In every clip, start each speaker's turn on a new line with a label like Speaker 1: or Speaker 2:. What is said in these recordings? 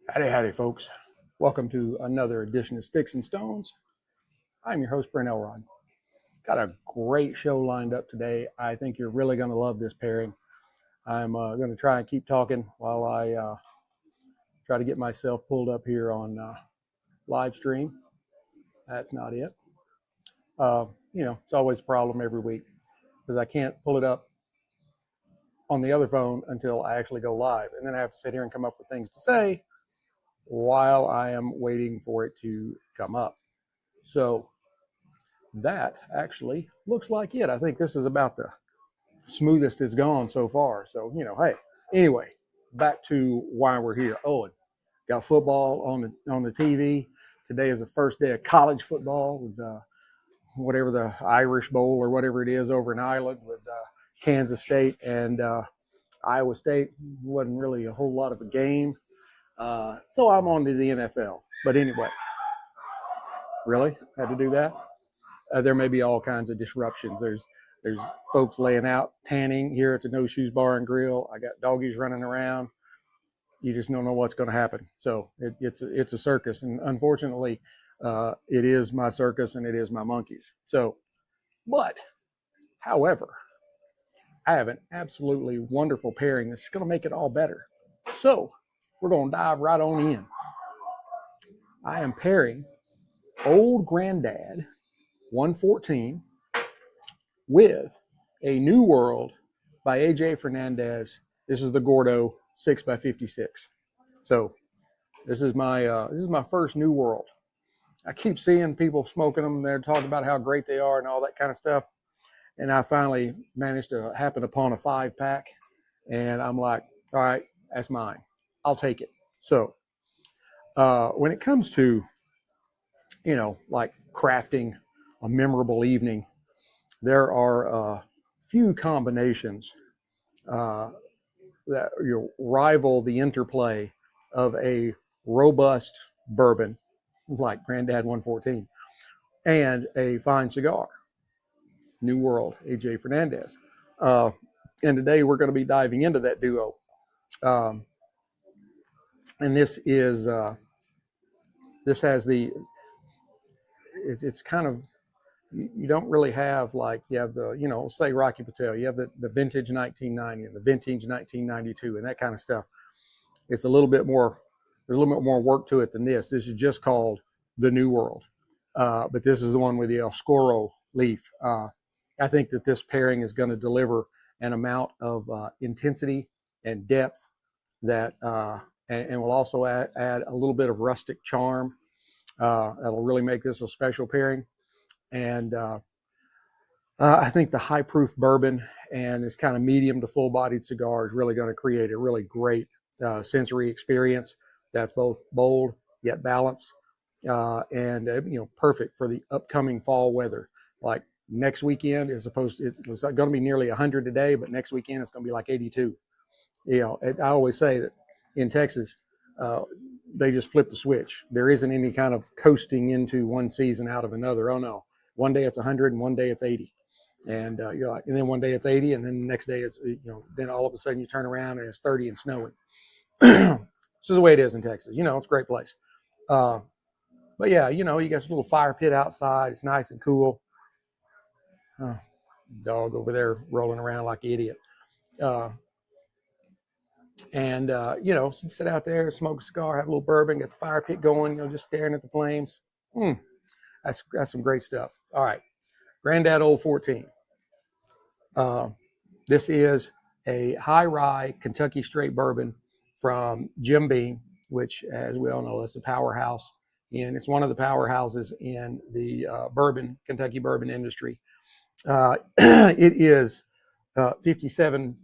Speaker 1: Howdy, howdy, folks. Welcome to another edition of Sticks and Stones. I'm your host, Brent Elrod. Got a great show lined up today. I think you're really going to love this pairing. I'm going to try and keep talking while I try to get myself pulled up here on live stream. That's not it. It's always a problem every week because I can't pull it up on the other phone until I actually go live. And then I have to sit here and come up with things to say while I am waiting for it to come up. So that actually looks like it. I think this is about the smoothest it's gone so far. So, hey, anyway, back to why we're here. Oh, and got football on the TV. Today is the first day of college football with whatever the Irish Bowl or whatever it is over in Ireland with Kansas State and Iowa State. Wasn't really a whole lot of a game. So I'm on to the NFL. But anyway, really had to do that. There may be all kinds of disruptions. There's folks laying out tanning here at the No Shoes Bar and Grill. I got doggies running around. You just don't know what's going to happen. So it's a circus, and unfortunately, it is my circus and it is my monkeys. So, but however, I have an absolutely wonderful pairing that's going to make it all better. So we're going to dive right on in. I am pairing Old Granddad 114 with a New World by AJ Fernandez. This is the Gordo 6x56. So this is my first New World. I keep seeing people smoking them. They're talking about how great they are and all that kind of stuff. And I finally managed to happen upon a 5-pack, and I'm like, all right, that's mine. I'll take it. So when it comes to, like crafting a memorable evening, there are a few combinations that rival the interplay of a robust bourbon like Granddad 114 and a fine cigar, New World, AJ Fernandez. And today we're going to be diving into that duo. And this is, this has it's kind of, you don't really have like, you have the, say Rocky Patel, you have the vintage 1990 and the vintage 1992 and that kind of stuff. It's a little bit more, there's a little bit more work to it than this. This is just called the New World. But this is the one with the Oscuro leaf. I think that this pairing is going to deliver an amount of intensity and depth that, and will also add a little bit of rustic charm. That'll really make this a special pairing. And I think the high proof bourbon and this kind of medium to full bodied cigar is really going to create a really great sensory experience that's both bold yet balanced and perfect for the upcoming fall weather. Like next weekend it's going to be nearly 100 today, but next weekend it's going to be like 82. I always say that in Texas, they just flip the switch. There isn't any kind of coasting into one season out of another. Oh no. One day it's 100 and one day it's 80. And you're like, and then one day it's 80 and then the next day it's, then all of a sudden you turn around and it's 30 and snowing. This is the way it is in Texas. It's a great place. But yeah, you got this little fire pit outside. It's nice and cool. Dog over there rolling around like an idiot. So you sit out there, smoke a cigar, have a little bourbon, get the fire pit going, just staring at the flames. That's some great stuff. All right. Granddad Old 14. This is a high-rye Kentucky straight bourbon from Jim Beam, which, as we all know, is a powerhouse. And it's one of the powerhouses in the Kentucky bourbon industry. It is 57%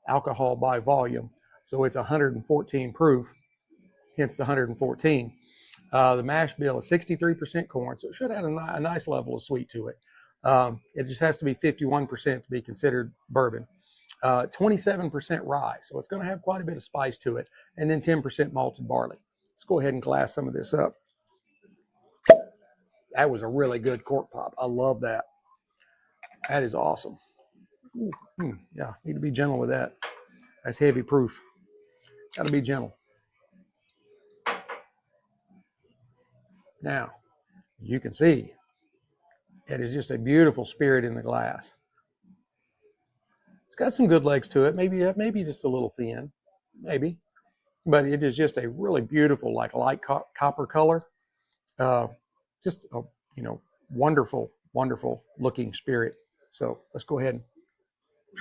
Speaker 1: alcohol by volume. So it's 114 proof, hence the 114. The mash bill is 63% corn, so it should have a nice level of sweet to it. It just has to be 51% to be considered bourbon. 27% rye, so it's going to have quite a bit of spice to it, and then 10% malted barley. Let's go ahead and glass some of this up. That was a really good cork pop. I love that. That is awesome. Yeah, need to be gentle with that. That's heavy proof. Got to be gentle. Now, you can see it is just a beautiful spirit in the glass. It's got some good legs to it. Maybe just a little thin, maybe, but it is just a really beautiful, like light copper color. Just a wonderful, wonderful looking spirit. So let's go ahead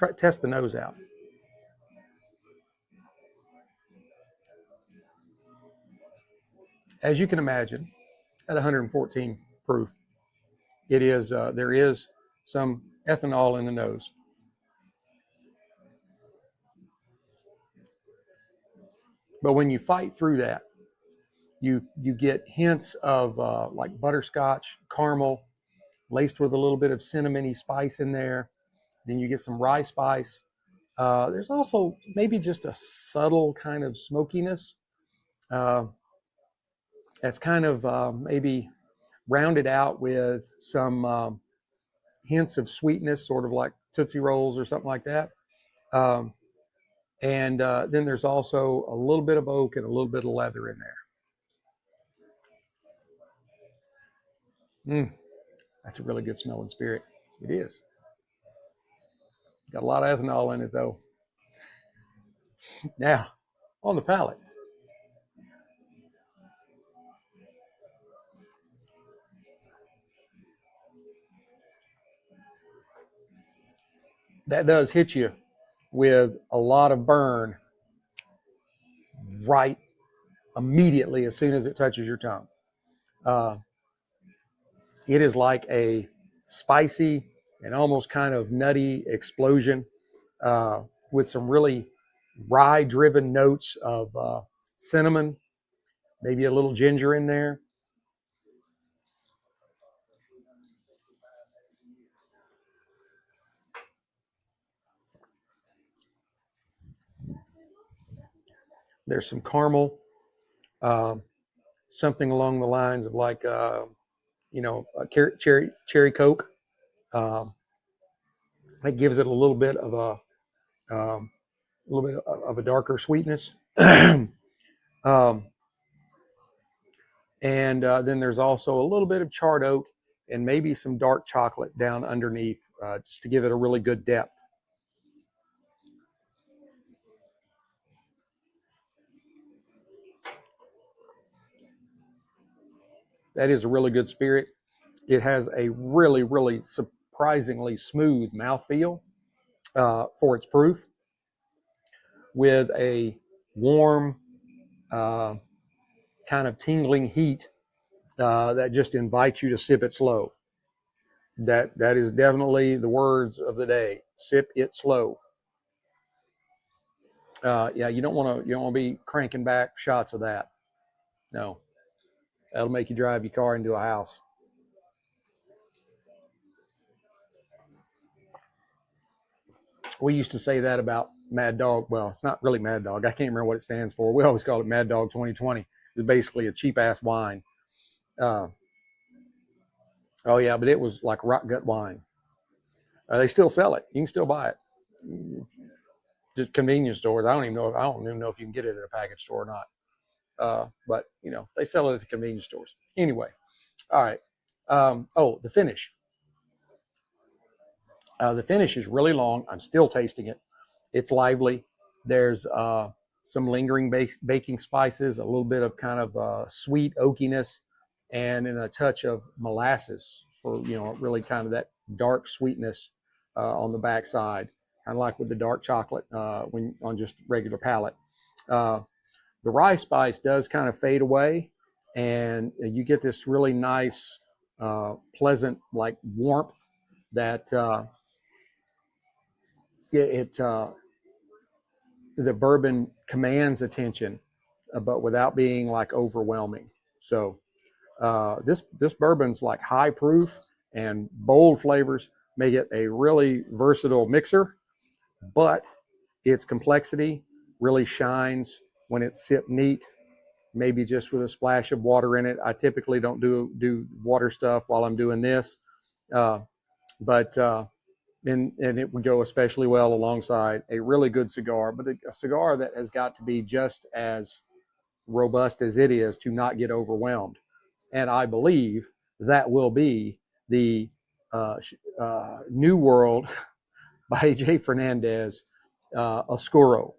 Speaker 1: and test the nose out. As you can imagine, at 114 proof, it is there is some ethanol in the nose. But when you fight through that, you get hints of like butterscotch, caramel, laced with a little bit of cinnamony spice in there. Then you get some rye spice. There's also maybe just a subtle kind of smokiness that's kind of maybe rounded out with some hints of sweetness, sort of like Tootsie Rolls or something like that. And then there's also a little bit of oak and a little bit of leather in there. That's a really good smelling spirit. It is. Got a lot of ethanol in it, though. Now, on the palate. That does hit you with a lot of burn right immediately as soon as it touches your tongue. It is like a spicy and almost kind of nutty explosion with some really rye-driven notes of cinnamon, maybe a little ginger in there. There's some caramel, something along the lines of like, a cherry Coke. That gives it a little bit of a darker sweetness. And then there's also a little bit of charred oak and maybe some dark chocolate down underneath, just to give it a really good depth. That is a really good spirit. It has a really, really surprisingly smooth mouthfeel for its proof, with a warm, kind of tingling heat that just invites you to sip it slow. That is definitely the words of the day. Sip it slow. Yeah, you don't want to be cranking back shots of that. No, that'll make you drive your car into a house. We used to say that about Mad Dog. Well, it's not really Mad Dog. I can't remember what it stands for. We always call it Mad Dog 2020. It's basically a cheap ass wine. Oh yeah, but it was like rock gut wine. They still sell it. You can still buy it. Just convenience stores. I don't even know if you can get it at a package store or not. But they sell it at the convenience stores. Anyway, all right. The finish. The finish is really long. I'm still tasting it. It's lively. There's some lingering baking spices, a little bit of kind of sweet oakiness, and a touch of molasses for really kind of that dark sweetness on the backside, kind of like with the dark chocolate when on just regular palate. The rye spice does kind of fade away, and you get this really nice, pleasant like warmth that the bourbon commands attention, but without being like overwhelming. So this bourbon's like high proof and bold flavors make it a really versatile mixer, but its complexity really shines when it's sipped neat, maybe just with a splash of water in it. I typically don't do water stuff while I'm doing this, but and it would go especially well alongside a really good cigar, but a cigar that has got to be just as robust as it is to not get overwhelmed. And I believe that will be the New World by J. Fernandez Oscuro.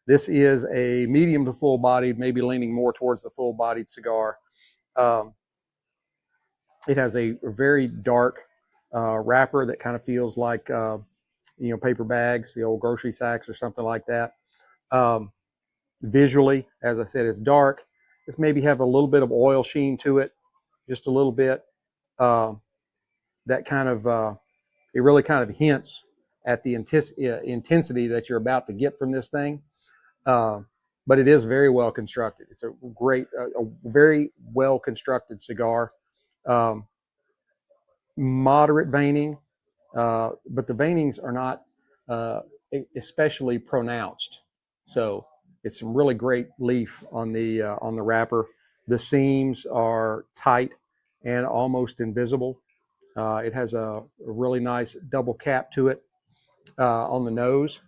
Speaker 1: This is a medium to full-bodied, maybe leaning more towards the full-bodied cigar. It has a very dark wrapper that kind of feels like paper bags, the old grocery sacks or something like that. Visually, as I said, it's dark. It's maybe have a little bit of oil sheen to it, just a little bit. That kind of it really kind of hints at the intensity that you're about to get from this thing. But it is very well constructed. It's a very well constructed cigar. Moderate veining, but the veinings are not especially pronounced. So it's some really great leaf on the wrapper. The seams are tight and almost invisible. It has a really nice double cap to it on the nose.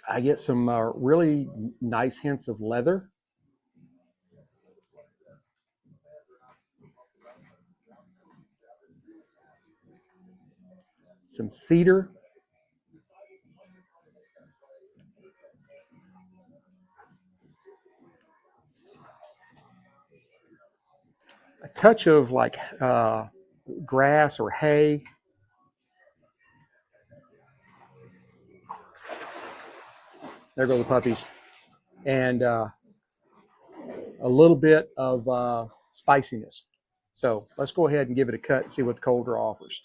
Speaker 1: I get some really nice hints of leather. Some cedar. A touch of like grass or hay. There go the puppies. And a little bit of spiciness. So let's go ahead and give it a cut and see what the cold draw offers.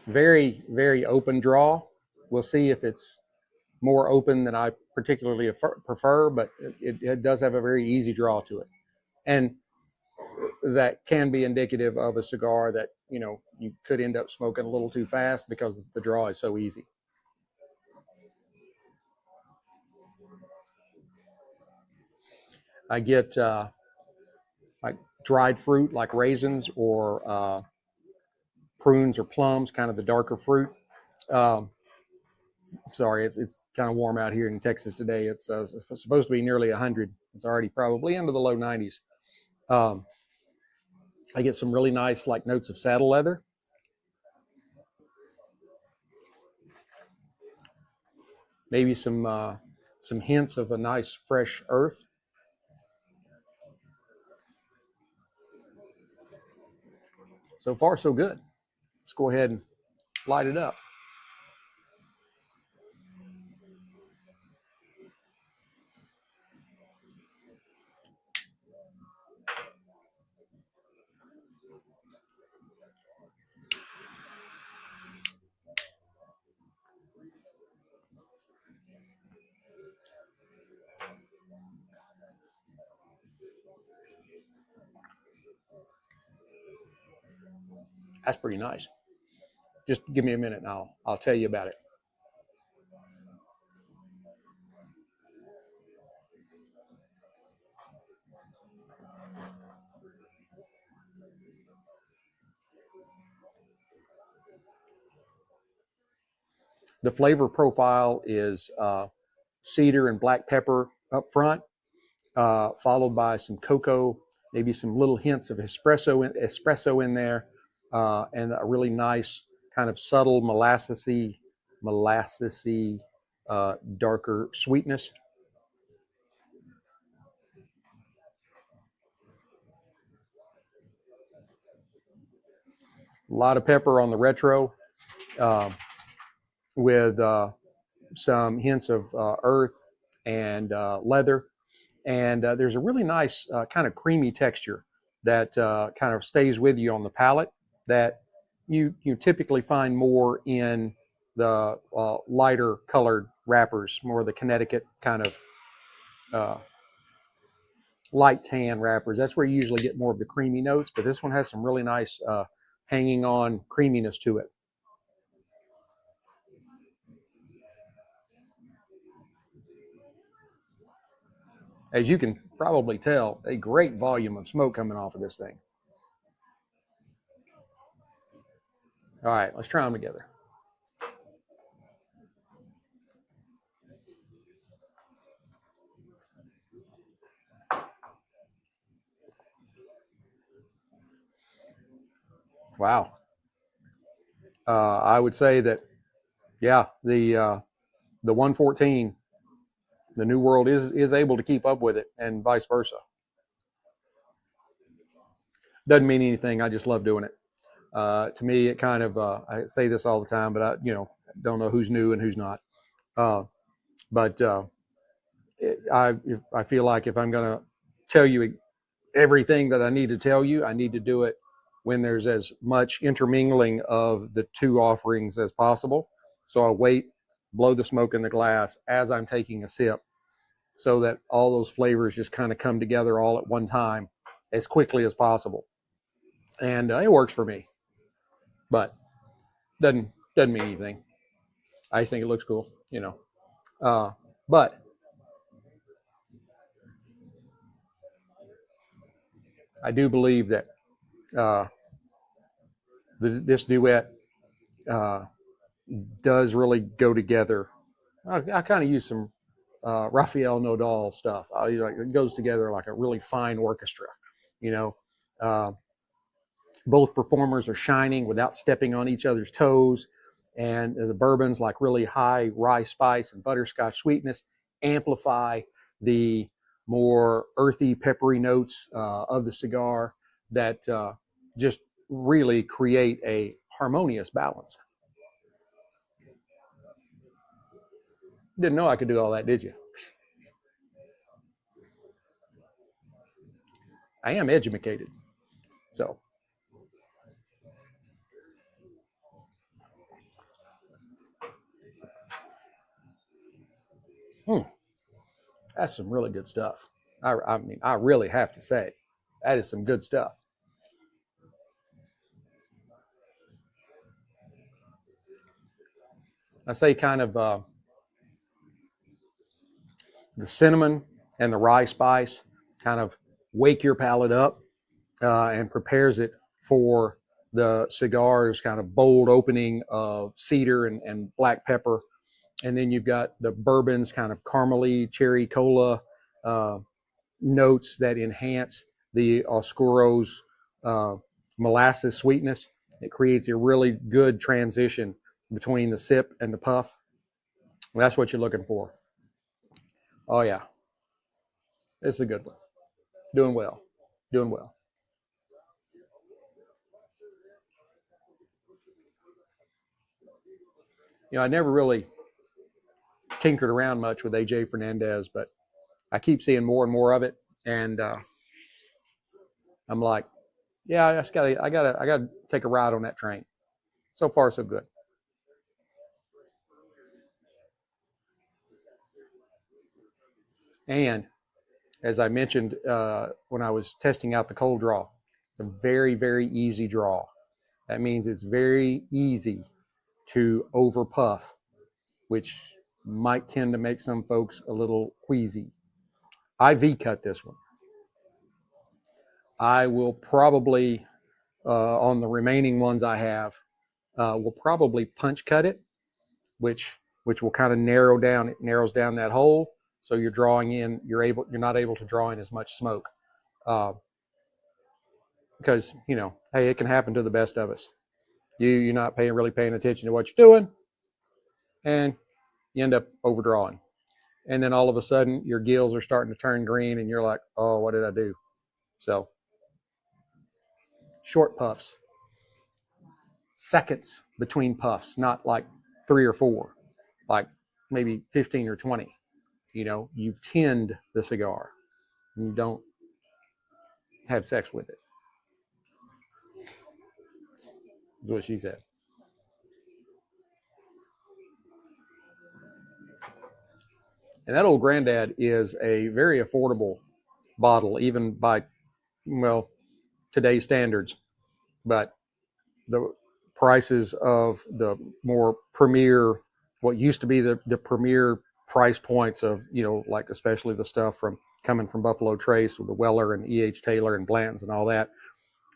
Speaker 1: Very, very open draw. We'll see if it's more open than I particularly prefer, but it does have a very easy draw to it. And that can be indicative of a cigar that, you could end up smoking a little too fast because the draw is so easy. I get like dried fruit, like raisins or prunes or plums, kind of the darker fruit. Sorry, it's kind of warm out here in Texas today. It's supposed to be nearly 100. It's already probably into the low 90s. I get some really nice like notes of saddle leather. Maybe some hints of a nice fresh earth. So far, so good. Let's go ahead and light it up. That's pretty nice. Just give me a minute and I'll tell you about it. The flavor profile is cedar and black pepper up front, followed by some cocoa, maybe some little hints of espresso in there, and a really nice kind of subtle molassesy, darker sweetness. A lot of pepper on the retro, with some hints of earth and leather. And there's a really nice kind of creamy texture that kind of stays with you on the palate that you typically find more in the lighter colored wrappers, more of the Connecticut kind of uh, light tan wrappers. That's where you usually get more of the creamy notes, but this one has some really nice hanging on creaminess to it. As you can probably tell, a great volume of smoke coming off of this thing. All right, let's try them together. Wow. I would say that, yeah, the 114, the New World is able to keep up with it, and vice versa. Doesn't mean anything. I just love doing it. To me, it kind of I say this all the time, but I don't know who's new and who's not. But I feel like if I'm going to tell you everything that I need to tell you, I need to do it when there's as much intermingling of the two offerings as possible. So I wait, blow the smoke in the glass as I'm taking a sip, so that all those flavors just kind of come together all at one time as quickly as possible. And it works for me, but doesn't mean anything. I just think it looks cool, but I do believe that this duet does really go together. I kind of use some Rafael Nodal stuff. It goes together like a really fine orchestra. Both performers are shining without stepping on each other's toes, and the bourbons, like really high rye spice and butterscotch sweetness, amplify the more earthy, peppery notes of the cigar that just really create a harmonious balance. Didn't know I could do all that, did you? I am educated. So, that's some really good stuff. I mean, I really have to say, that is some good stuff. I say kind of the cinnamon and the rye spice kind of wake your palate up and prepares it for the cigar's kind of bold opening of cedar and black pepper. And then you've got the bourbon's kind of caramely cherry cola notes that enhance the Oscuro's molasses sweetness. It creates a really good transition between the sip and the puff. That's what you're looking for. Oh yeah, it's a good one. Doing well, doing well. I never really tinkered around much with AJ Fernandez, but I keep seeing more and more of it, and I'm like, yeah, I gotta take a ride on that train. So far, so good. And as I mentioned when I was testing out the cold draw, it's a very, very easy draw. That means it's very easy to over puff, which might tend to make some folks a little queasy. I V cut this one. I will probably, on the remaining ones I have, will probably punch cut it, which will kind of narrows down that hole. So you're drawing in, you're not able to draw in as much smoke. Because, hey, it can happen to the best of us. You're not really paying attention to what you're doing, and you end up overdrawing. And then all of a sudden, your gills are starting to turn green, and you're like, oh, what did I do? So, short puffs, seconds between puffs, not like 3 or 4, like maybe 15 or 20. You tend the cigar. You don't have sex with it. Is what she said. And that old granddad is a very affordable bottle, even by, well, today's standards. But the prices of the more premier, what used to be the premier price points of, like especially the stuff from coming from Buffalo Trace with the Weller and E.H. Taylor and Blanton's and all that,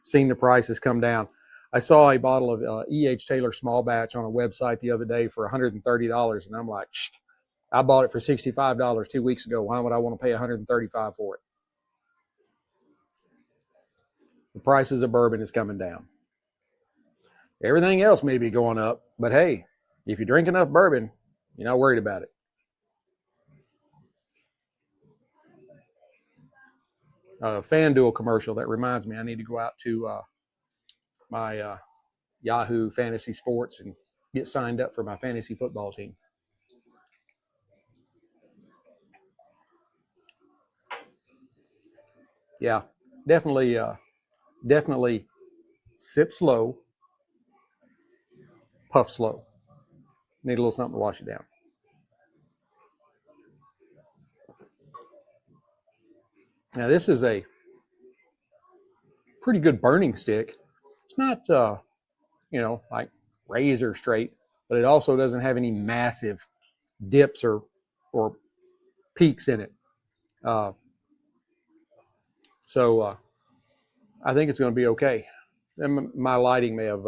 Speaker 1: seeing the prices come down. I saw a bottle of E.H. Taylor small batch on a website the other day for $130, and I'm like, I bought it for $65 2 weeks ago. Why would I want to pay $135 for it? The prices of bourbon is coming down. Everything else may be going up, but hey, if you drink enough bourbon, you're not worried about it. FanDuel commercial, that reminds me, I need to go out to my Yahoo Fantasy Sports and get signed up for my fantasy football team. Yeah, definitely sip slow, puff slow. Need a little something to wash it down. Now this is a pretty good burning stick. It's not, like razor straight, but it also doesn't have any massive dips or peaks in it. So I think it's going to be okay. And my lighting may have,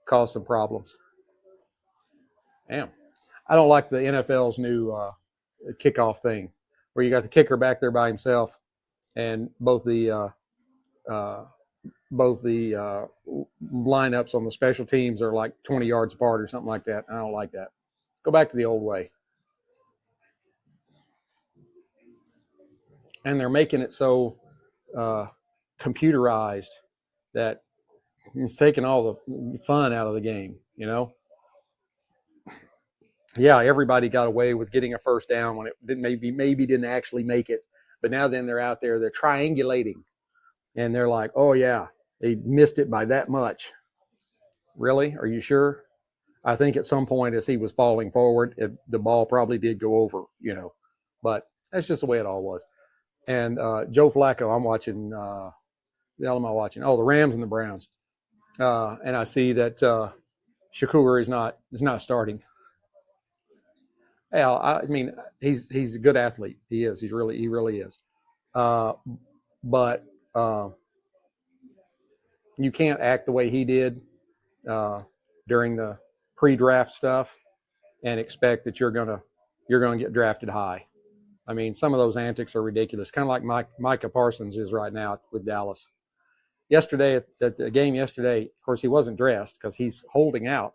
Speaker 1: caused some problems. Damn. I don't like the NFL's new kickoff thing, where you got the kicker back there by himself, and both the lineups on the special teams are like 20 yards apart or something like that. I don't like that. Go back to the old way. And they're making it so computerized that it's taking all the fun out of the game, Yeah, everybody got away with getting a first down when it maybe didn't actually make it. But now then they're out there, they're triangulating. And they're like, oh, yeah, they missed it by that much. Really? Are you sure? I think at some point as he was falling forward, the ball probably did go over, But that's just the way it all was. And Joe Flacco, I'm watching, the hell am I watching? Oh, the Rams and the Browns. And I see that Shakur is not starting. Well, I mean, he's a good athlete. He is. He really is. But you can't act the way he did during the pre-draft stuff and expect that you're gonna get drafted high. I mean, some of those antics are ridiculous. Kind of like Micah Parsons is right now with Dallas. Yesterday at the game yesterday, of course, he wasn't dressed because he's holding out,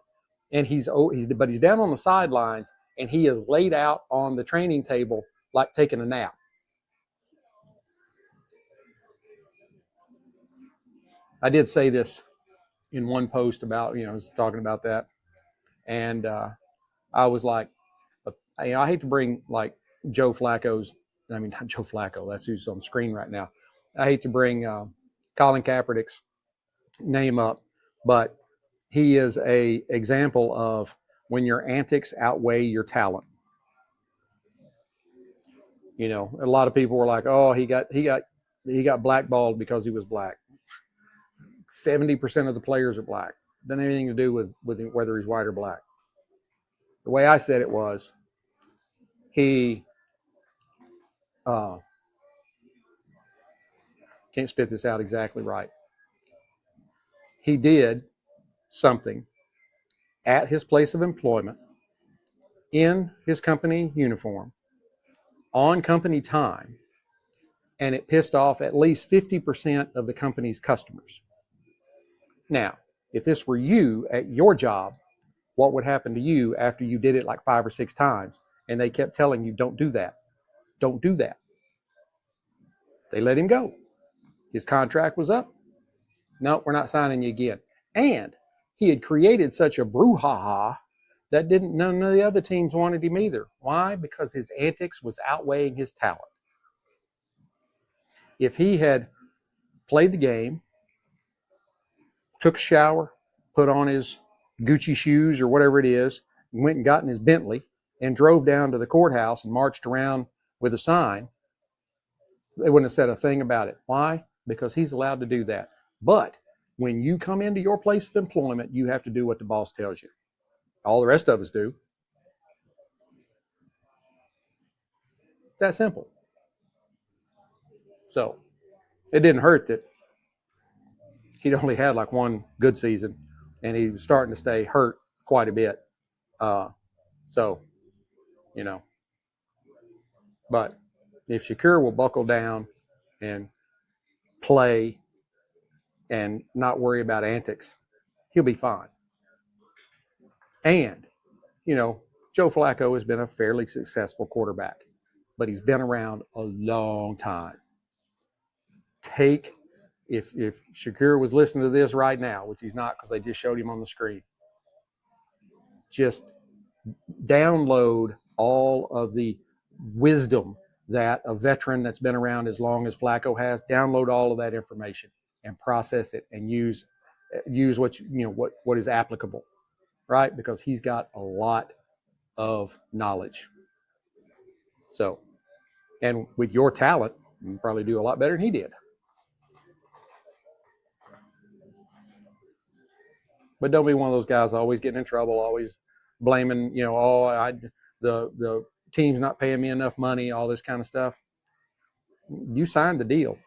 Speaker 1: and he's down on the sidelines. And he is laid out on the training table like taking a nap. I did say this in one post about, I was talking about that. And I was like, I hate to bring like Joe Flacco's, not Joe Flacco, that's who's on the screen right now. I hate to bring Colin Kaepernick's name up, but he is a example of when your antics outweigh your talent. A lot of people were like, "Oh, he got blackballed because he was black." 70% of the players are black. Doesn't have anything to do with whether he's white or black. The way I said it was, he can't spit this out exactly right. He did something at his place of employment, in his company uniform, on company time, and it pissed off at least 50% of the company's customers. Now, if this were you at your job, what would happen to you after you did it like 5 or 6 times and they kept telling you, don't do that, don't do that? They let him go. His contract was up. No, we're not signing you again. And he had created such a brouhaha that none of the other teams wanted him either. Why? Because his antics was outweighing his talent. If he had played the game, took a shower, put on his Gucci shoes or whatever it is, went and got in his Bentley and drove down to the courthouse and marched around with a sign, they wouldn't have said a thing about it. Why? Because he's allowed to do that. But when you come into your place of employment, you have to do what the boss tells you. All the rest of us do. That simple. So it didn't hurt that he'd only had like one good season, and he was starting to stay hurt quite a bit. So, you know, but if Shakur will buckle down and play and not worry about antics, he'll be fine. And, you know, Joe Flacco has been a fairly successful quarterback, but he's been around a long time. If Shakur was listening to this right now, which he's not because they just showed him on the screen, just download all of the wisdom that a veteran that's been around as long as Flacco has, download all of that information and process it and use what is applicable, right? Because he's got a lot of knowledge. So, and with your talent, you can probably do a lot better than he did. But don't be one of those guys always getting in trouble, always blaming, the team's not paying me enough money, all this kind of stuff. You signed the deal.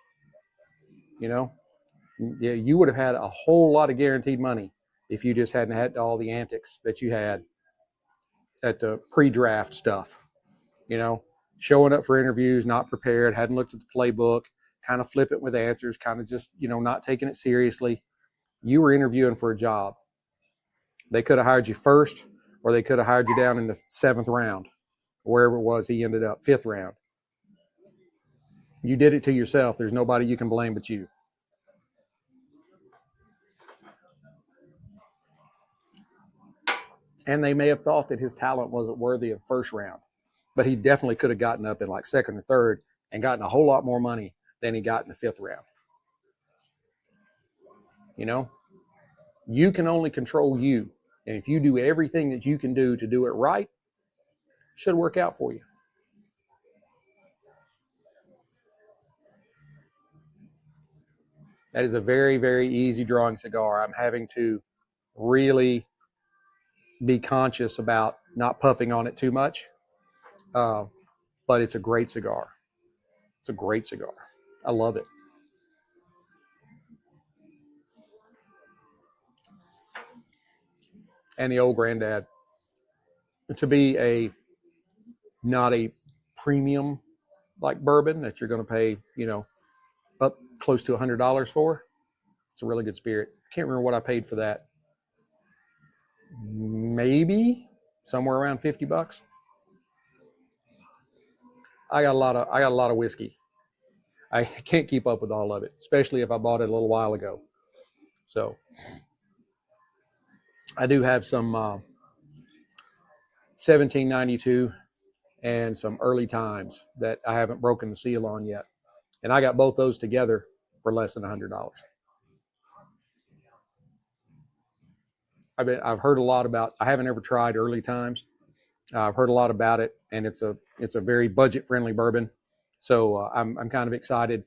Speaker 1: You would have had a whole lot of guaranteed money if you just hadn't had all the antics that you had at the pre-draft stuff. Showing up for interviews, not prepared, hadn't looked at the playbook, kind of flippant with answers, kind of just, not taking it seriously. You were interviewing for a job. They could have hired you first, or they could have hired you down in the 7th round, wherever it was he ended up, 5th round. You did it to yourself. There's nobody you can blame but you. And they may have thought that his talent wasn't worthy of 1st round, but he definitely could have gotten up in like 2nd or 3rd and gotten a whole lot more money than he got in the 5th round. You can only control you. And if you do everything that you can do to do it right, it should work out for you. That is a very, very easy drawing cigar. I'm having to really be conscious about not puffing on it too much. But it's a great cigar. It's a great cigar. I love it. And the old granddad. To be not a premium like bourbon that you're going to pay, up close to $100 for. It's a really good spirit. Can't remember what I paid for that. Maybe somewhere around $50. I got a lot of whiskey. I can't keep up with all of it, especially if I bought it a little while ago. So I do have some 1792 and some early times that I haven't broken the seal on yet. And I got both those together for less than $100. I've heard a lot about, I haven't ever tried early times. I've heard a lot about it, and it's a very budget friendly bourbon. So I'm kind of excited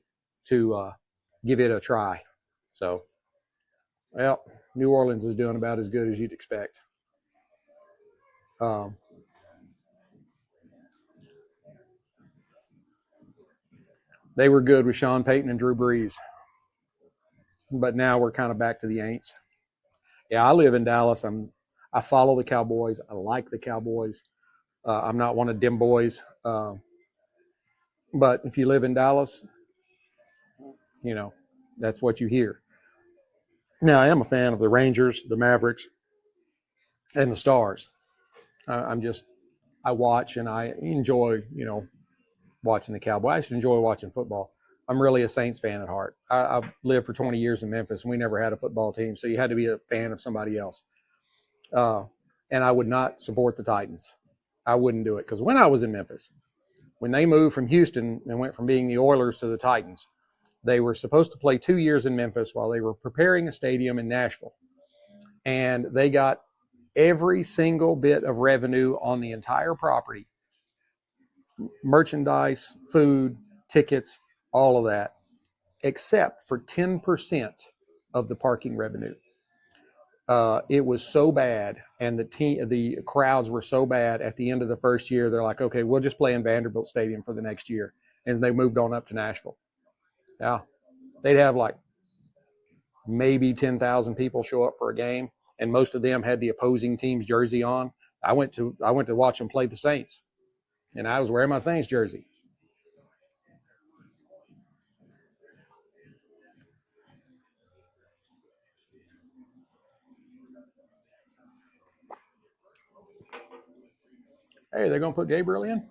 Speaker 1: to give it a try. So, well, New Orleans is doing about as good as you'd expect. They were good with Sean Payton and Drew Brees, but now we're kind of back to the ain'ts. Yeah, I live in Dallas. I follow the Cowboys. I like the Cowboys. I'm not one of them boys. But if you live in Dallas, that's what you hear. Now, I am a fan of the Rangers, the Mavericks, and the Stars. I watch and I enjoy, watching the Cowboys. I just enjoy watching football. I'm really a Saints fan at heart. I've lived for 20 years in Memphis, and we never had a football team, so you had to be a fan of somebody else. And I would not support the Titans. I wouldn't do it, because when I was in Memphis, when they moved from Houston and went from being the Oilers to the Titans, they were supposed to play 2 years in Memphis while they were preparing a stadium in Nashville. And they got every single bit of revenue on the entire property, merchandise, food, tickets, all of that, except for 10% of the parking revenue. It was so bad, and the crowds were so bad at the end of the first year, they're like, okay, we'll just play in Vanderbilt Stadium for the next year. And they moved on up to Nashville. Yeah, they'd have like maybe 10,000 people show up for a game, and most of them had the opposing team's jersey on. I went to watch them play the Saints, and I was wearing my Saints jersey. Hey, they're going to put Gabriel in?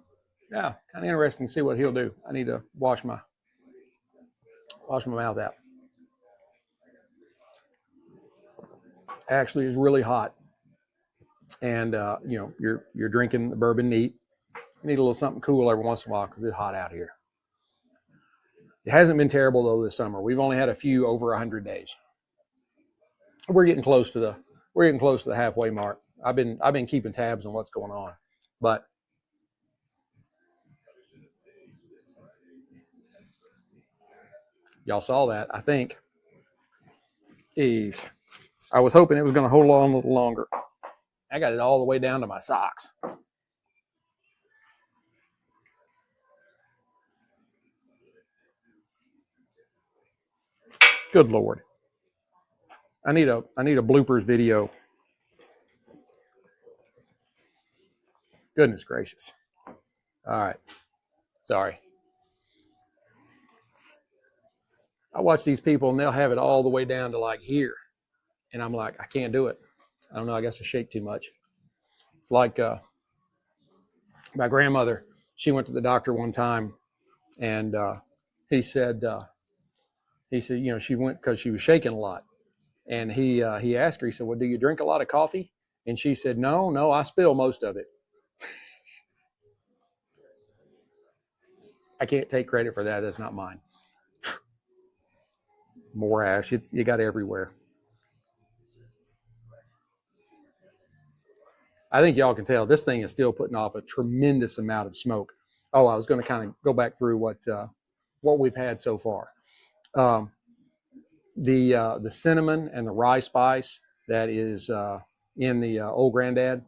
Speaker 1: Yeah, kind of interesting to see what he'll do. I need to wash my mouth out. Actually, it's really hot, and you're drinking the bourbon neat. You need a little something cool every once in a while because it's hot out here. It hasn't been terrible though this summer. We've only had a few over 100 days. We're getting close to the halfway mark. I've been keeping tabs on what's going on, but y'all saw that. I think. I was hoping it was going to hold on a little longer. I got it all the way down to my socks. Good Lord. I need a bloopers video. Goodness gracious. All right. Sorry. I watch these people and they'll have it all the way down to like here. And I'm like, I can't do it. I don't know. I guess I shake too much. It's like my grandmother. She went to the doctor one time, and he said, she went because she was shaking a lot. And he asked her, he said, well, do you drink a lot of coffee? And she said, no, I spill most of it. I can't take credit for that. That's not mine. More ash. You got everywhere. I think y'all can tell this thing is still putting off a tremendous amount of smoke. Oh, I was going to kind of go back through what we've had so far. The cinnamon and the rye spice that is in the Old Granddad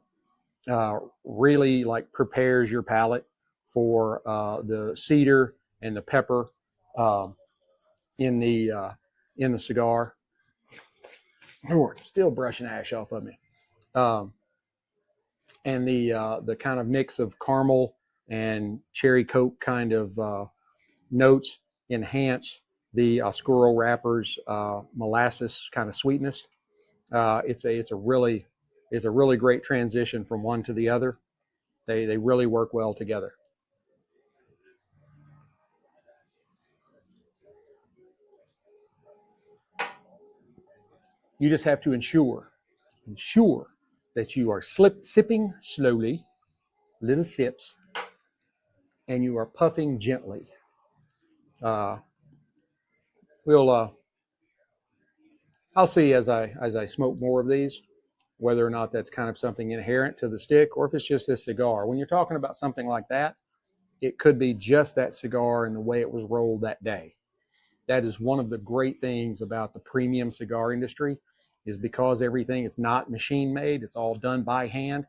Speaker 1: really like prepares your palate for the cedar and the pepper in the cigar. Oh, still brushing ash off of me. And the kind of mix of caramel and cherry coke kind of notes enhance the Oscuro wrapper's molasses kind of sweetness. It's a really great transition from one to the other. They really work well together. You just have to ensure that you are sipping slowly, little sips, and you are puffing gently. I'll see as I smoke more of these, whether or not that's kind of something inherent to the stick or if it's just this cigar. When you're talking about something like that, it could be just that cigar and the way it was rolled that day. That is one of the great things about the premium cigar industry, is because everything is not machine made, it's all done by hand.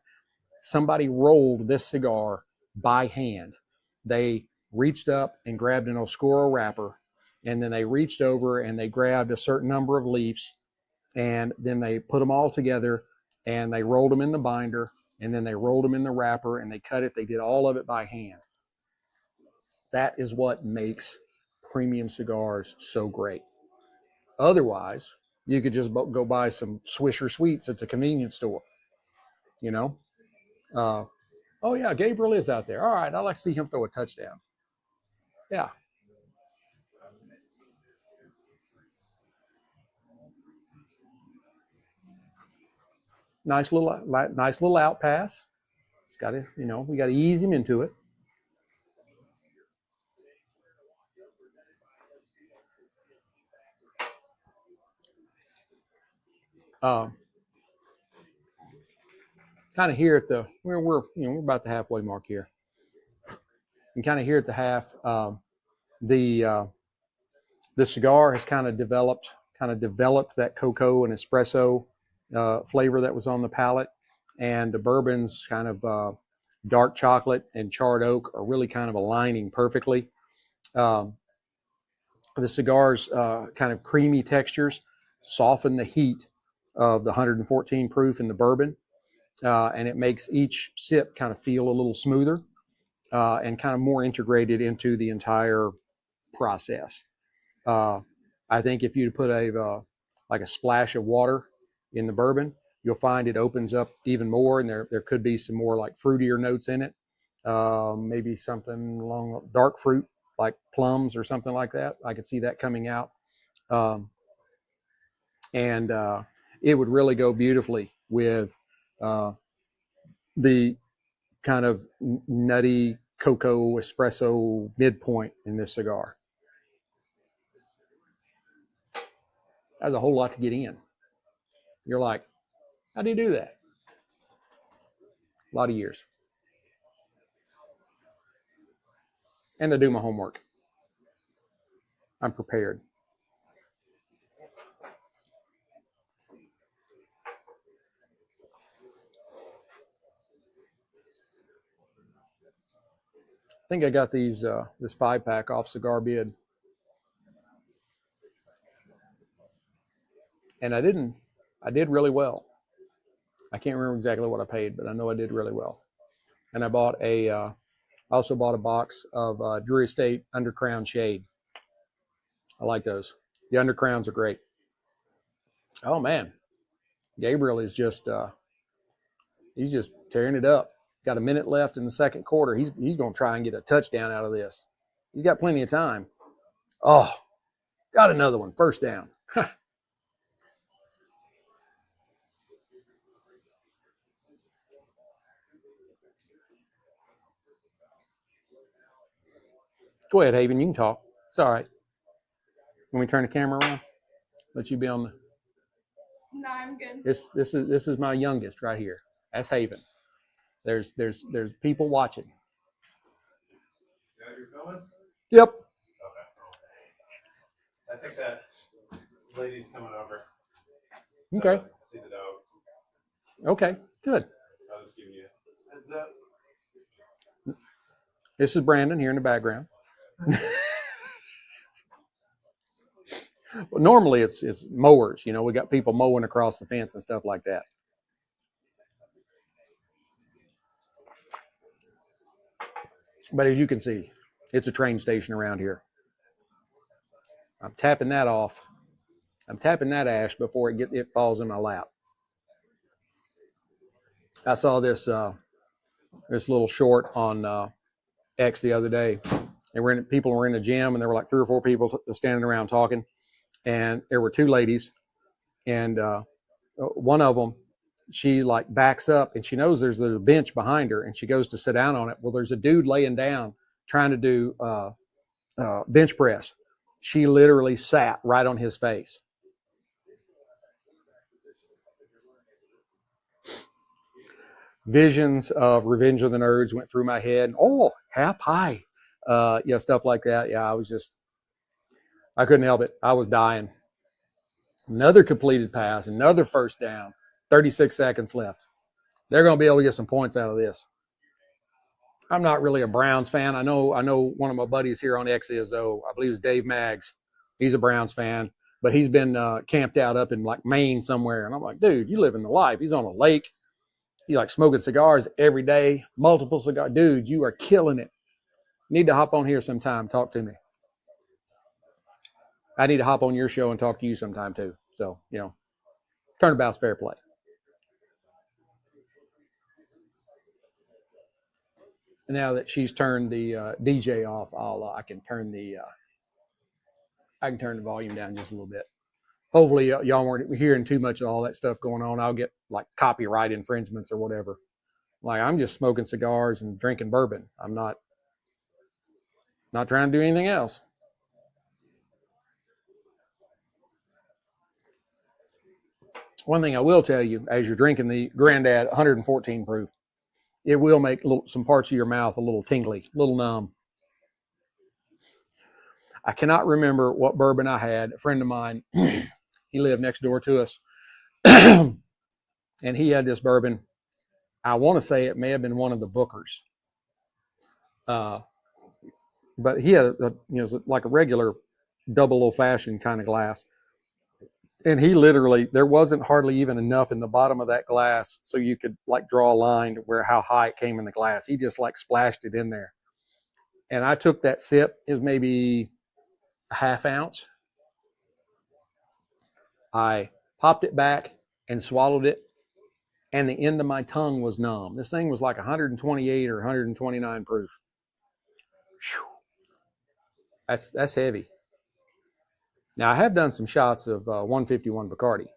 Speaker 1: Somebody rolled this cigar by hand. They reached up and grabbed an Oscuro wrapper, and then they reached over and they grabbed a certain number of leaves, and then they put them all together and they rolled them in the binder, and then they rolled them in the wrapper and they cut it. They did all of it by hand. That is what makes premium cigars so great. Otherwise, you could just go buy some Swisher Sweets at the convenience store. Oh yeah, Gabriel is out there. All right, I'd like to see him throw a touchdown. Yeah. Nice little out pass. It's got to, we got to ease him into it. Um, kind of here at the we're about the halfway mark here, and kind of here at the half. The the cigar has kind of developed that cocoa and espresso flavor that was on the palate, and the bourbon's kind of dark chocolate and charred oak are really kind of aligning perfectly. Um, the cigar's kind of creamy textures soften the heat of the 114 proof in the bourbon, and it makes each sip kind of feel a little smoother and kind of more integrated into the entire process. I think if you put like a splash of water in the bourbon, you'll find it opens up even more, and there could be some more like fruitier notes in it. Maybe something along dark fruit like plums or something like that. I could see that coming out. And it would really go beautifully with the kind of nutty cocoa espresso midpoint in this cigar. That's a whole lot to get in. You're like, how do you do that? A lot of years. And I do my homework. I'm prepared. I think I got these this 5-pack off Cigar Bid. And I did really well. I can't remember exactly what I paid, but I know I did really well. And I also bought a box of Drury Estate Undercrown Shade. I like those. The Undercrowns are great. Oh man, Gabriel is he's just tearing it up. Got a minute left in the second quarter. He's going to try and get a touchdown out of this. He's got plenty of time. Oh, got another one. First down. Go ahead, Haven. You can talk. It's all right. When we turn the camera around, let you be on the.
Speaker 2: No, I'm good.
Speaker 1: This is my youngest right here. That's Haven. There's people watching.
Speaker 3: Yeah, you're filming?
Speaker 1: Yep.
Speaker 3: Okay. I think that lady's coming over.
Speaker 1: Okay.
Speaker 3: See the dog.
Speaker 1: Okay. Good.
Speaker 3: I was giving you a heads up.
Speaker 1: This is Brandon here in the background. Well, normally it's mowers. You know, we got people mowing across the fence and stuff like that. But as you can see, it's a train station around here. I'm tapping that off. I'm tapping that ash before it falls in my lap. I saw this little short on X the other day. People were in the gym, and there were like 3 or 4 people standing around talking, and there were 2 ladies, and one of them, she like backs up, and she knows there's a bench behind her, and she goes to sit down on it. Well, there's a dude laying down trying to do bench press. She literally sat right on his face. Visions of Revenge of the Nerds went through my head. Oh, hap high. Stuff like that. Yeah, I couldn't help it. I was dying. Another completed pass, another first down, 36 seconds left. They're going to be able to get some points out of this. I'm not really a Browns fan. I know one of my buddies here on X is, though. I believe it's Dave Maggs. He's a Browns fan, but he's been camped out up in like Maine somewhere. And I'm like, dude, you live in the life. He's on a lake. He's like smoking cigars every day, multiple cigars. Dude, you are killing it. Need to hop on here sometime. Talk to me. I need to hop on your show and talk to you sometime too. So, turnabout's fair play. And now that she's turned the DJ off, I can turn the volume down just a little bit. Hopefully y'all weren't hearing too much of all that stuff going on. I'll get like copyright infringements or whatever. Like, I'm just smoking cigars and drinking bourbon. I'm not trying to do anything else. One thing I will tell you, as you're drinking the Grandad 114 proof, it will make some parts of your mouth a little tingly, a little numb. I cannot remember what bourbon I had. A friend of mine, he lived next door to us, and he had this bourbon. I want to say it may have been one of the Bookers. But he had like a regular double old-fashioned kind of glass. And he literally, there wasn't hardly even enough in the bottom of that glass so you could like draw a line to where how high it came in the glass. He just like splashed it in there. And I took that sip, it was maybe a half ounce. I popped it back and swallowed it, and the end of my tongue was numb. This thing was like 128 or 129 proof. Whew. That's heavy. Now, I have done some shots of 151 Bacardi.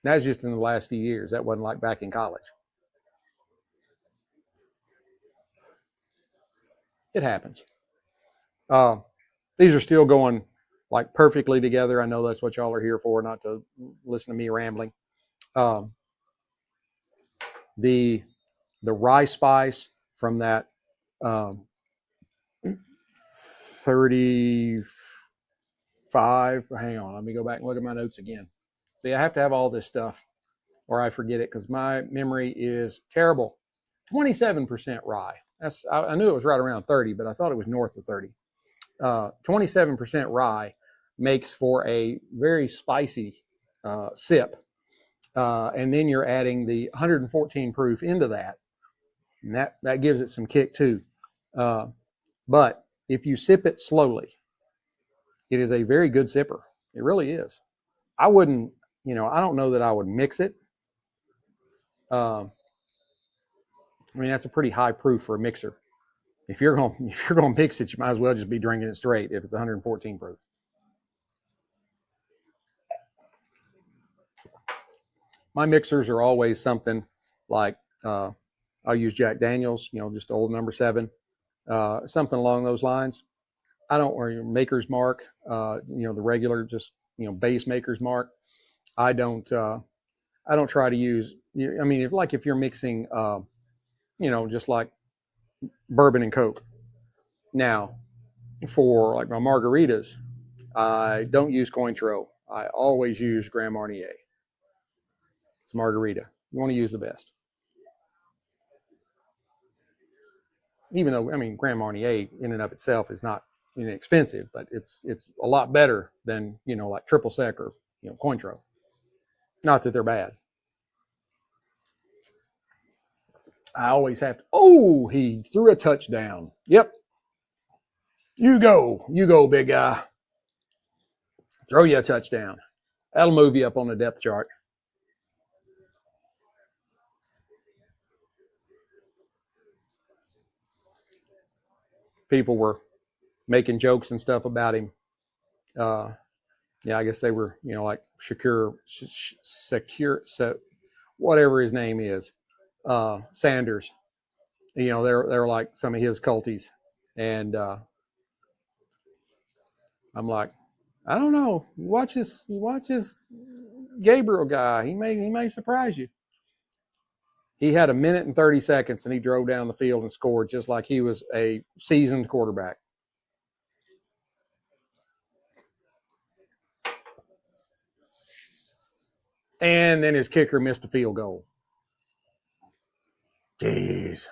Speaker 1: That's just in the last few years. That wasn't like back in college. It happens. These are still going like perfectly together. I know that's what y'all are here for, not to listen to me rambling. The rye spice from that 35. Hang on, let me go back and look at my notes again. See, I have to have all this stuff or I forget it because my memory is terrible. 27% rye. I knew it was right around 30, but I thought it was north of 30. 27% rye makes for a very spicy sip. And then you're adding the 114 proof into that. And that gives it some kick too. But if you sip it slowly, it is a very good sipper. It really is. I wouldn't, I don't know that I would mix it. I mean, that's a pretty high proof for a mixer. If you're gonna mix it, you might as well just be drinking it straight if it's 114 proof. My mixers are always something like I'll use Jack Daniels, just old number 7, something along those lines. I don't wear Maker's Mark, the regular just base Maker's Mark. I don't try to use. I mean, if you're mixing, just like bourbon and Coke. Now, for like my margaritas, I don't use Cointreau. I always use Grand Marnier. It's margarita. You want to use the best. Even though, I mean, Grand Marnier in and of itself is not inexpensive, but it's a lot better than, like triple sec or, Cointreau. Not that they're bad. I always have to, oh, he threw a touchdown. Yep. You go, big guy. Throw you a touchdown. That'll move you up on the depth chart. People were making jokes and stuff about him. I guess they were, like Secure, whatever his name is, Sanders. They're like some of his culties, and I'm like, I don't know. You watch this Gabriel guy. He may surprise you. He had 1 minute and 30 seconds, and he drove down the field and scored just like he was a seasoned quarterback. And then his kicker missed a field goal. Jeez.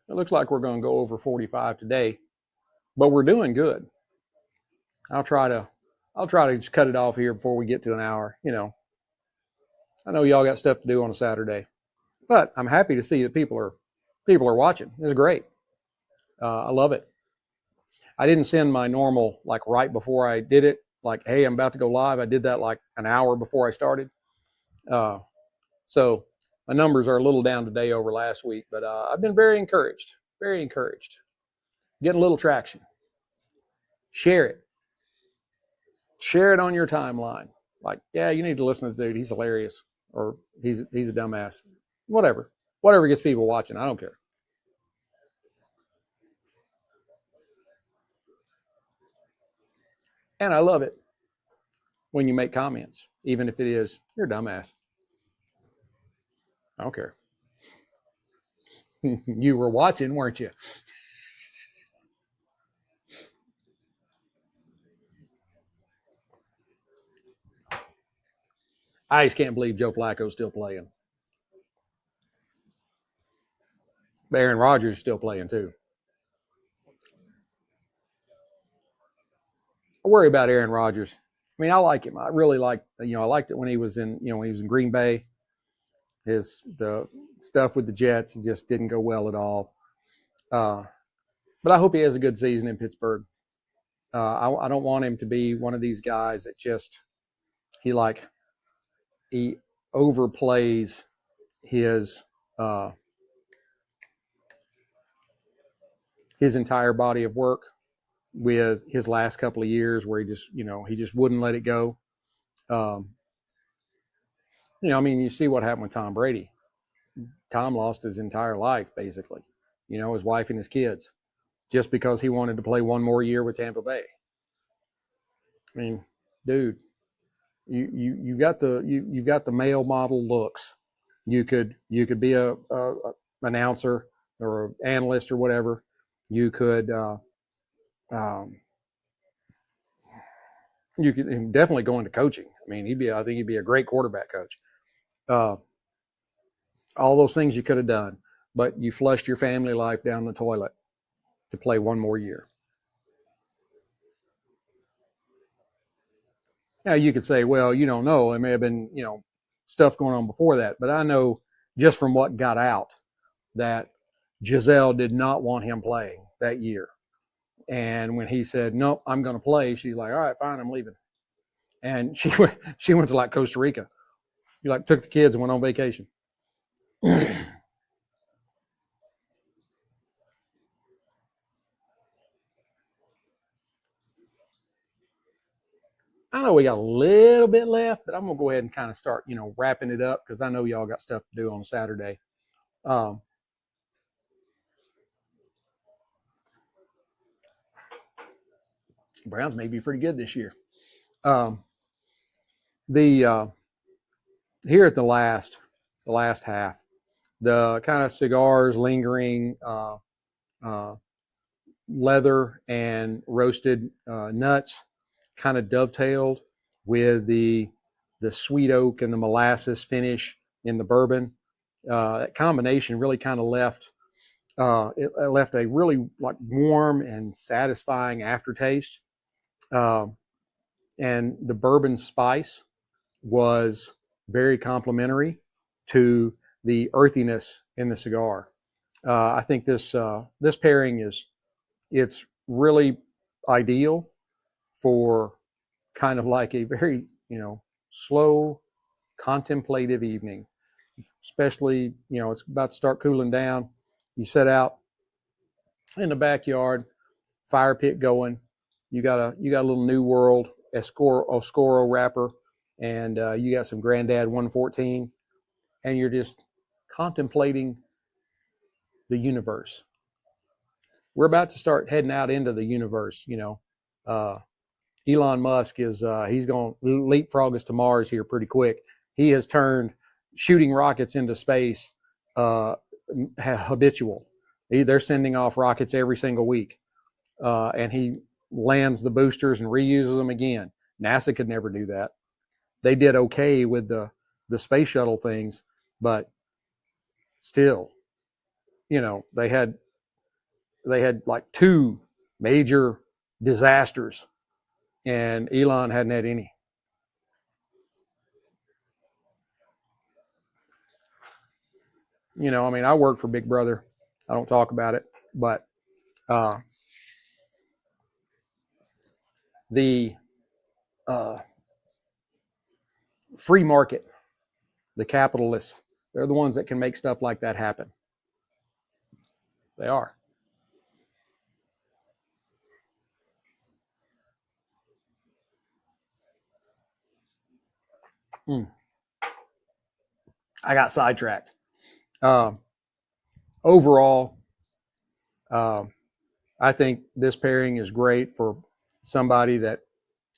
Speaker 1: It looks like we're going to go over 45 today, but we're doing good. I'll try to just cut it off here before we get to an hour. I know y'all got stuff to do on a Saturday, but I'm happy to see that people are watching. It's great. I love it. I didn't send my normal like right before I did it. Like, hey, I'm about to go live. I did that like an hour before I started. So my numbers are a little down today over last week, but I've been very encouraged. Very encouraged. Getting a little traction. Share it. Share it on your timeline. Like, yeah, you need to listen to this dude. He's hilarious, or he's a dumbass. Whatever gets people watching. I don't care. And I love it when you make comments, even if it is, you're a dumbass. I don't care. You were watching, weren't you? I just can't believe Joe Flacco's still playing. But Aaron Rodgers is still playing too. I worry about Aaron Rodgers. I mean, I like him. I really like, I liked it when he was in, when he was in Green Bay. The stuff with the Jets just didn't go well at all. But I hope he has a good season in Pittsburgh. I don't want him to be one of these guys that just he overplays his entire body of work with his last couple of years where he just wouldn't let it go. You see what happened with Tom Brady. Tom lost his entire life, basically, his wife and his kids, just because he wanted to play one more year with Tampa Bay. I mean, dude, you got the male model looks. You could be a announcer or an analyst or whatever. You could definitely go into coaching. I mean, I think he'd be a great quarterback coach. All those things you could have done, but you flushed your family life down the toilet to play one more year. Now you could say, well, you don't know. There may have been, stuff going on before that, but I know just from what got out that Giselle did not want him playing that year. And when he said, "Nope, I'm going to play," she's like, "All right, fine, I'm leaving." And she went to like Costa Rica. She took the kids and went on vacation. I know we got a little bit left, but I'm going to go ahead and kind of start, wrapping it up because I know y'all got stuff to do on Saturday. Browns may be pretty good this year. Here at the last half, the kind of cigars lingering, leather and roasted nuts kind of dovetailed with the sweet oak and the molasses finish in the bourbon. That combination really kind of left it left a really warm and satisfying aftertaste. And the bourbon spice was very complementary to the earthiness in the cigar. I think this pairing it's really ideal for kind of like a very, slow, contemplative evening, especially, it's about to start cooling down. You set out in the backyard, fire pit going. You got a little New World Oscuro wrapper, and you got some Granddad 114, and you're just contemplating the universe. We're about to start heading out into the universe. Elon Musk he's going to leapfrog us to Mars here pretty quick. He has turned shooting rockets into space habitual. They're sending off rockets every single week, and he lands the boosters and reuses them again. NASA could never do that. They did okay with the space shuttle things, but still, they had like two major disasters, and Elon hadn't had any. I work for Big Brother. I don't talk about it, but the free market, the capitalists, they're the ones that can make stuff like that happen. They are. I got sidetracked. Overall, I think this pairing is great for somebody that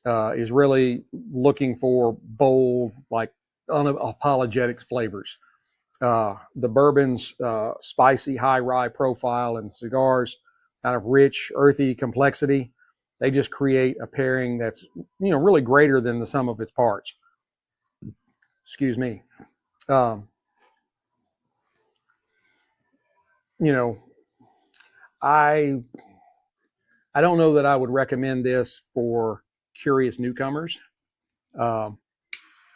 Speaker 1: is really looking for bold, like unapologetic flavors. The bourbon's spicy high-rye profile and cigars kind of rich, earthy complexity. They just create a pairing that's, really greater than the sum of its parts. Excuse me. I don't know that I would recommend this for curious newcomers,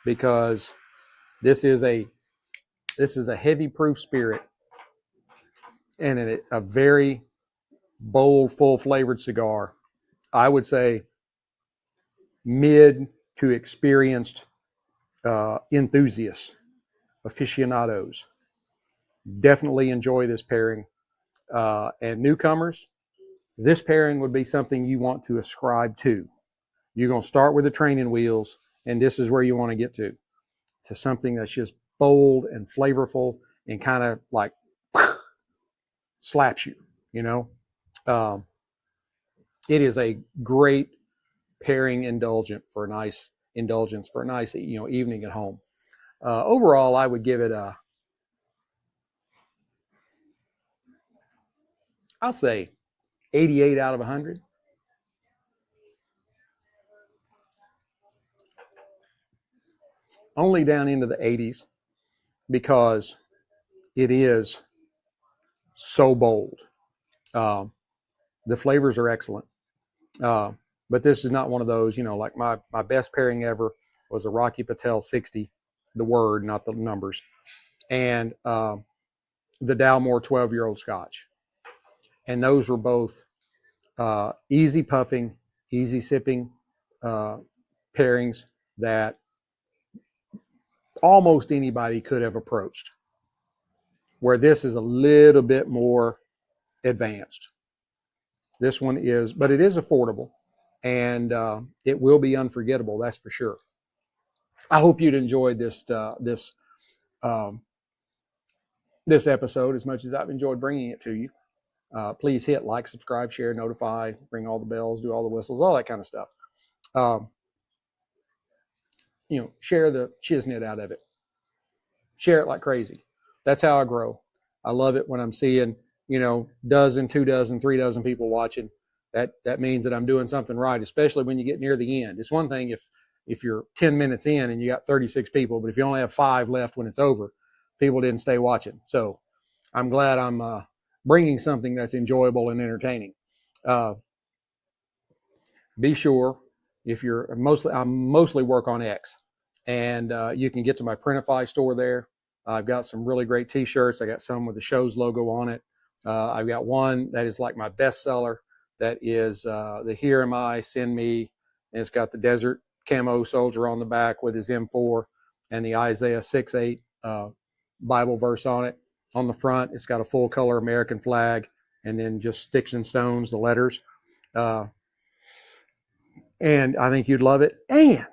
Speaker 1: because this is a heavy proof spirit and a very bold, full flavored cigar. I would say mid to experienced enthusiasts, aficionados, definitely enjoy this pairing. And newcomers, this pairing would be something you want to ascribe to. You're going to start with the training wheels, and this is where you want to get to something that's just bold and flavorful and kind of like slaps you, It is a great pairing indulgence for a nice evening at home. Overall, I would give it I'll say 88 out of 100. Only down into the 80s because it is so bold. The flavors are excellent. But this is not one of those, like my best pairing ever was a Rocky Patel 60, the word, not the numbers, and the Dalmore 12-year-old Scotch. And those were both easy puffing, easy sipping pairings that almost anybody could have approached, where this is a little bit more advanced. This one is, but it is affordable, and it will be unforgettable, that's for sure. I hope you'd enjoyed this episode as much as I've enjoyed bringing it to you. Please hit like, subscribe, share, notify, ring all the bells, do all the whistles, all that kind of stuff. Share the shiznit out of it. Share it like crazy. That's how I grow. I love it when I'm seeing, dozen, 2 dozen, 3 dozen people watching. That means that I'm doing something right, especially when you get near the end. It's one thing if you're 10 minutes in and you got 36 people, but if you only have 5 left when it's over, people didn't stay watching. So I'm glad I'm bringing something that's enjoyable and entertaining. Be sure, I mostly work on X, and you can get to my Printify store there. I've got some really great t-shirts. I got some with the show's logo on it. I've got one that is like my bestseller. That is the Here Am I, Send Me. And it's got the desert camo soldier on the back with his M4 and the Isaiah 6:8 Bible verse on it. On the front, it's got a full color American flag and then just Sticks-n-Stonez, the letters. And I think you'd love it. And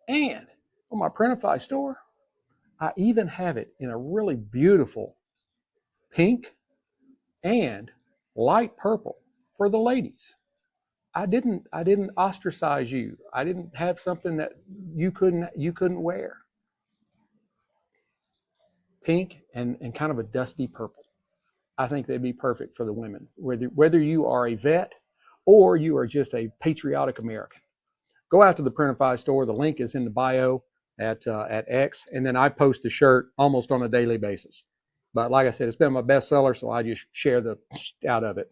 Speaker 1: on my Printify store, I even have it in a really beautiful pink and light purple for the ladies. I didn't ostracize you. I didn't have something that you couldn't wear. Pink and kind of a dusty purple. I think they'd be perfect for the women, whether you are a vet or you are just a patriotic American. Go out to the Printify store. The link is in the bio at X, and then I post the shirt almost on a daily basis. But like I said, it's been my bestseller, so I just share the out of it,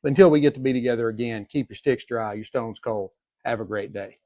Speaker 1: Until we get to be together again, keep your sticks dry, your stones cold. Have a great day.